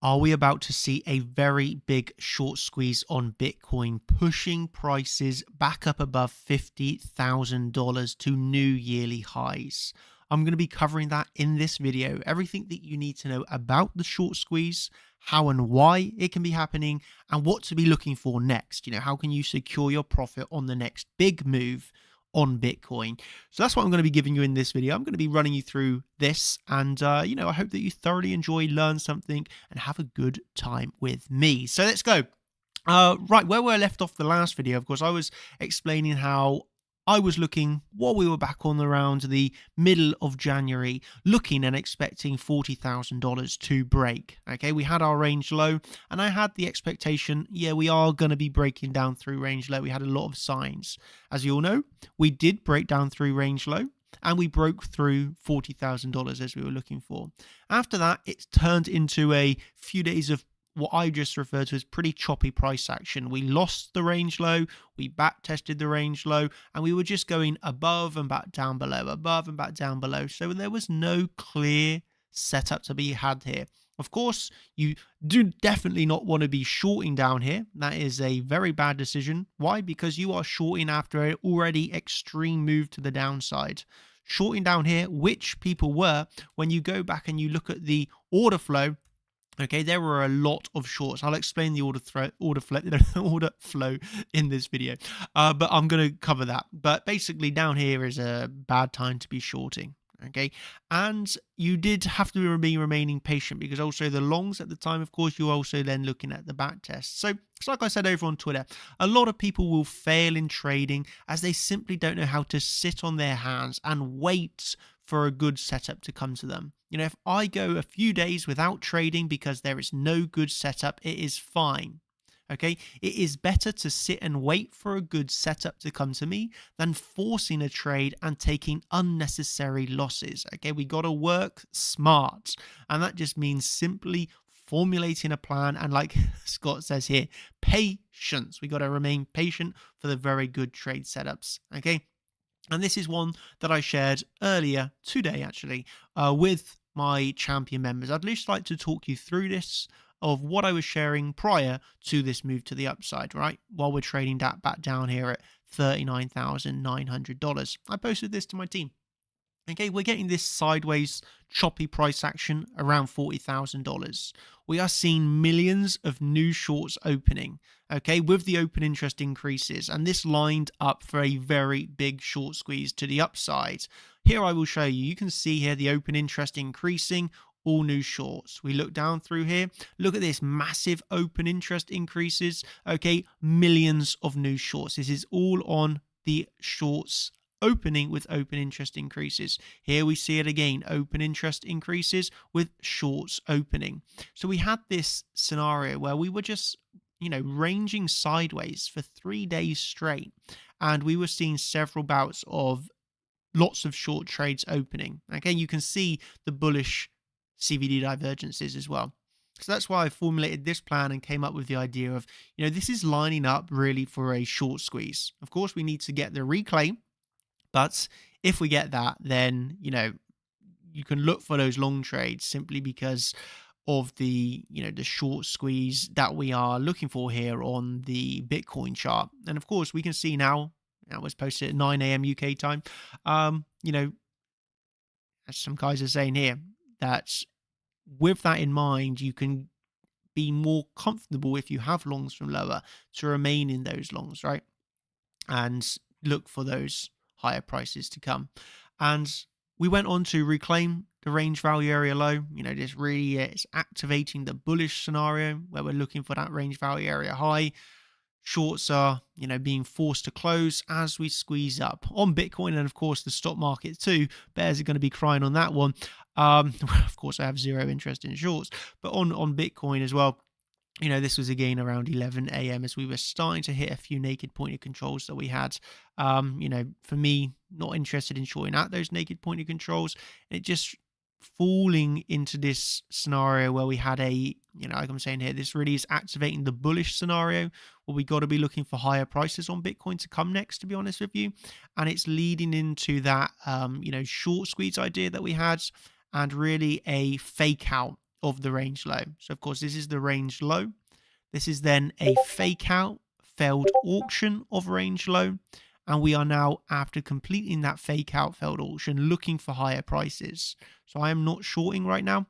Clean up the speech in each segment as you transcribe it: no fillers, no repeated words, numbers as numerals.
Are we about to see a very big short squeeze on Bitcoin, pushing prices back up above $50,000 to new yearly highs? I'm going to be covering that in this video. Everything that you need to know about the short squeeze, how and why it can be happening, and what to be looking for next. How can you secure your profit on the next big move on Bitcoin? So that's what I'm going to be giving you in this video. I'm going to be running you through this, and I hope that you thoroughly enjoy, learn something, and have a good time with me. So let's go. Right, where we left off the last video, of course, I was explaining how I was looking while we were back on around the middle of January, looking and expecting $40,000 to break. Okay, we had our range low, and I had the expectation, yeah, we are going to be breaking down through range low. We had a lot of signs. As you all know, we did break down through range low, and we broke through $40,000 as we were looking for. After that, it turned into a few days of what I just referred to as pretty choppy price action. We lost the range low, we back tested the range low, and we were just going above and back down below, above and back down below. So there was no clear setup to be had here. Of course, you do definitely not want to be shorting down here. That is a very bad decision. Why? Because you are shorting after an already extreme move to the downside. Shorting down here, which people were, when you go back and you look at the order flow, okay, there were a lot of shorts. I'll explain the order flow in this video, but I'm going to cover that. But basically, down here is a bad time to be shorting. Okay, and you did have to be remaining patient, because also the longs at the time, of course, you're also then looking at the back test. So it's like I said over on Twitter, a lot of people will fail in trading as they simply don't know how to sit on their hands and wait for a good setup to come to them. If I go a few days without trading because there is no good setup, it is fine. Okay, it is better to sit and wait for a good setup to come to me than forcing a trade and taking unnecessary losses. Okay, we got to work smart, and that just means simply formulating a plan, and like Scott says here, patience. We got to remain patient for the very good trade setups. Okay, and this is one that I shared earlier today, actually, with my champion members. I'd just like to talk you through this, of what I was sharing prior to this move to the upside, right? While we're trading that back down here at $39,900. I posted this to my team. Okay, we're getting this sideways choppy price action around $40,000. We are seeing millions of new shorts opening, okay, with the open interest increases, and this lined up for a very big short squeeze to the upside. Here I will show you. You can see here the open interest increasing, all new shorts. We look down through here, look at this massive open interest increases, okay, millions of new shorts. This is all on the shorts opening with open interest increases. Here we see it again, open interest increases with shorts opening. So we had this scenario where we were just, ranging sideways for 3 days straight, and we were seeing several bouts of lots of short trades opening. Okay, you can see the bullish CVD divergences as well. So that's why I formulated this plan and came up with the idea of, this is lining up really for a short squeeze. Of course, we need to get the reclaim, but if we get that, then, you can look for those long trades simply because of the, the short squeeze that we are looking for here on the Bitcoin chart. And of course, we can see now, that was posted at 9 a.m. UK time, as some guys are saying here, that with that in mind, you can be more comfortable if you have longs from lower to remain in those longs, right? And look for those higher prices to come. And we went on to reclaim the range value area low. This really is activating the bullish scenario where we're looking for that range value area high. Shorts are, being forced to close as we squeeze up on Bitcoin, and of course the stock market too. Bears are going to be crying on that one. Of course, I have zero interest in shorts, but on Bitcoin as well. This was again around 11 a.m. as we were starting to hit a few naked pointed controls that we had. For me, not interested in shorting out those naked pointed controls. It just falling into this scenario where we had a, like I'm saying here, this really is activating the bullish scenario where we got to be looking for higher prices on Bitcoin to come next, to be honest with you. And it's leading into that, short squeeze idea that we had, and really a fake out of the range low. So of course, this is the range low. This is then a fake out failed auction of range low. And we are now, after completing that fake out failed auction, looking for higher prices. So I am not shorting right now.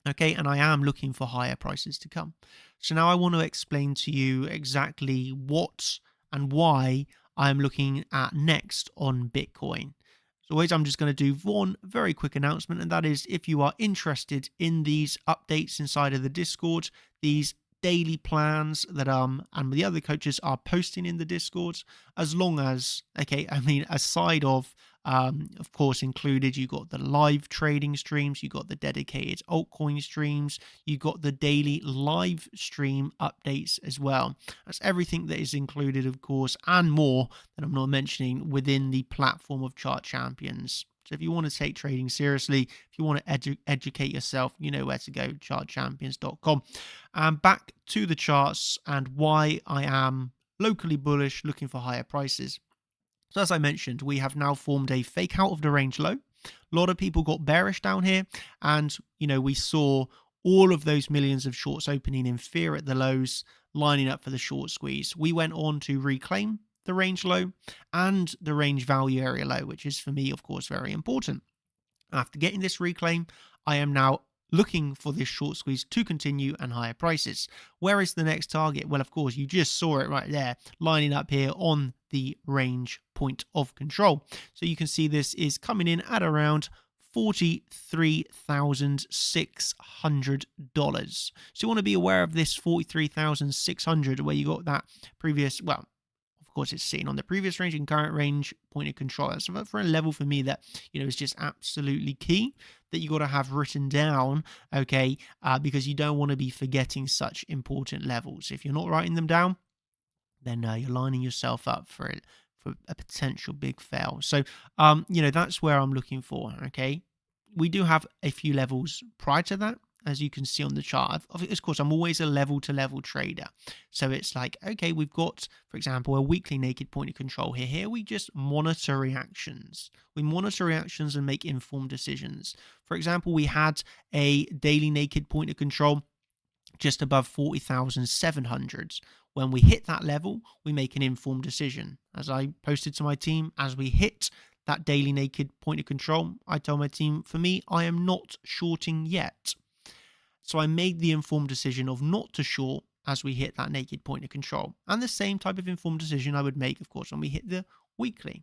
Okay, and I am looking for higher prices to come. So now I want to explain to you exactly what and why I'm looking at next on Bitcoin. As always, I'm just going to do one very quick announcement, and that is if you are interested in these updates inside of the Discord, these daily plans that and the other coaches are posting in the Discord, as long as, okay, I mean, aside of course, included, you got the live trading streams, you got the dedicated altcoin streams, you got the daily live stream updates as well. That's everything that is included, of course, and more that I'm not mentioning within the platform of Chart Champions. So if you want to take trading seriously, if you want to educate yourself, you know where to go, chartchampions.com. And back to the charts and why I am locally bullish, looking for higher prices. So as I mentioned, we have now formed a fake out of the range low. A lot of people got bearish down here, and we saw all of those millions of shorts opening in fear at the lows, lining up for the short squeeze. We went on to reclaim the range low and the range value area low, which is for me, of course, very important. After getting this reclaim, I am now looking for this short squeeze to continue and higher prices. Where is the next target? Well, of course, you just saw it right there, lining up here on the range point of control. So you can see this is coming in at around $43,600. So you want to be aware of this $43,600 where you got that previous, well, of course, it's sitting on the previous range and current range point of control. That's for a level for me that, is just absolutely key that you got to have written down, okay, because you don't want to be forgetting such important levels. If you're not writing them down, then you're lining yourself up for a potential big fail. So, that's where I'm looking for, okay? We do have a few levels prior to that, as you can see on the chart. Of course, I'm always a level-to-level trader. So it's like, okay, we've got, for example, a weekly naked point of control here. Here we just monitor reactions. We monitor reactions and make informed decisions. For example, we had a daily naked point of control just above 40,700. When we hit that level, we make an informed decision. As I posted to my team, as we hit that daily naked point of control, I told my team, for me, I am not shorting yet. So I made the informed decision of not to short as we hit that naked point of control. And the same type of informed decision I would make, of course, when we hit the weekly.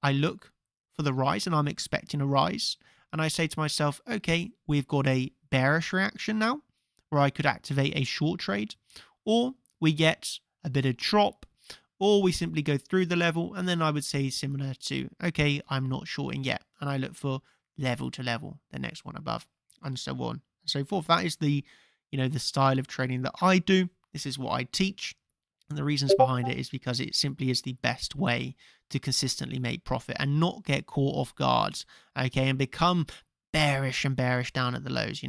I look for the rise and I'm expecting a rise. And I say to myself, okay, we've got a bearish reaction now where I could activate a short trade, or we get a bit of drop, or we simply go through the level. And then I would say similar to, okay, I'm not shorting yet. And I look for level to level, the next one above, and so on. So forth. That is the style of trading that I do. This is what I teach, and the reasons behind it is because it simply is the best way to consistently make profit and not get caught off guard, okay, and become bearish down at the lows.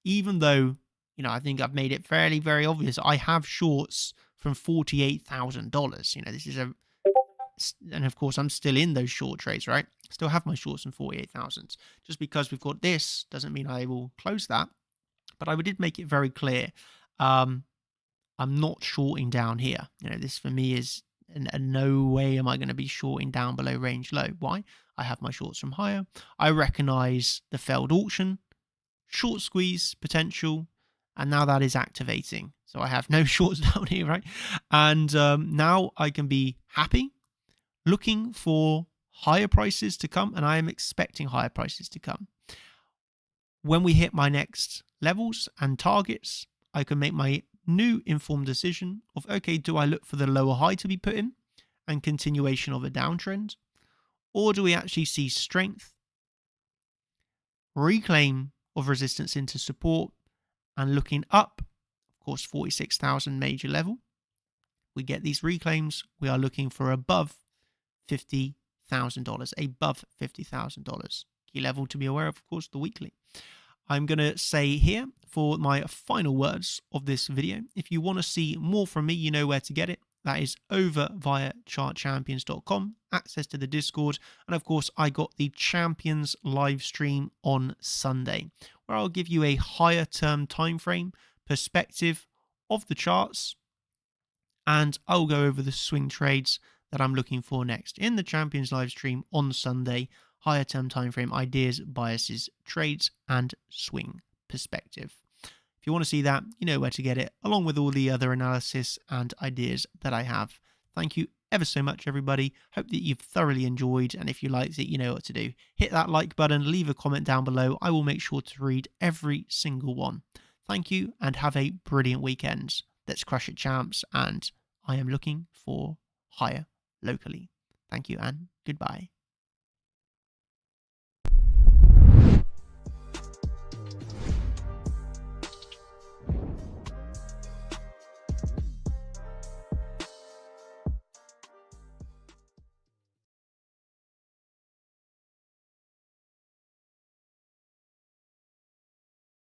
Even though I think I've made it fairly very obvious, I have shorts from $48,000. This is and of course I'm still in those short trades, right? Still have my shorts from 48,000. Just because we've got this doesn't mean I will close that. But I did make it very clear. I'm not shorting down here. This for me is no way am I going to be shorting down below range low. Why? I have my shorts from higher. I recognize the failed auction, short squeeze potential, and now that is activating. So I have no shorts down here, right? And now I can be happy, looking for higher prices to come, and I am expecting higher prices to come. When we hit my next levels and targets, I can make my new informed decision of, okay, do I look for the lower high to be put in and continuation of a downtrend? Or do we actually see strength, reclaim of resistance into support, and looking up, of course, 46,000 major level? We get these reclaims. We are looking for above $50,000, above $50,000. Key level to be aware of course, the weekly. I'm going to say here for my final words of this video, if you want to see more from me, you know where to get it. That is over via chartchampions.com, access to the Discord. And of course, I got the Champions live stream on Sunday, where I'll give you a higher term time frame perspective of the charts, and I'll go over the swing trades that I'm looking for next in the Champions live stream on Sunday. Higher term time frame ideas, biases, trades, and swing perspective. If you want to see that, you know where to get it, along with all the other analysis and ideas that I have. Thank you ever so much, everybody. Hope that you've thoroughly enjoyed, and if you liked it, you know what to do. Hit that like button, leave a comment down below. I will make sure to read every single one. Thank you, and have a brilliant weekend. Let's crush it, champs, and I am looking for higher locally. Thank you, and goodbye.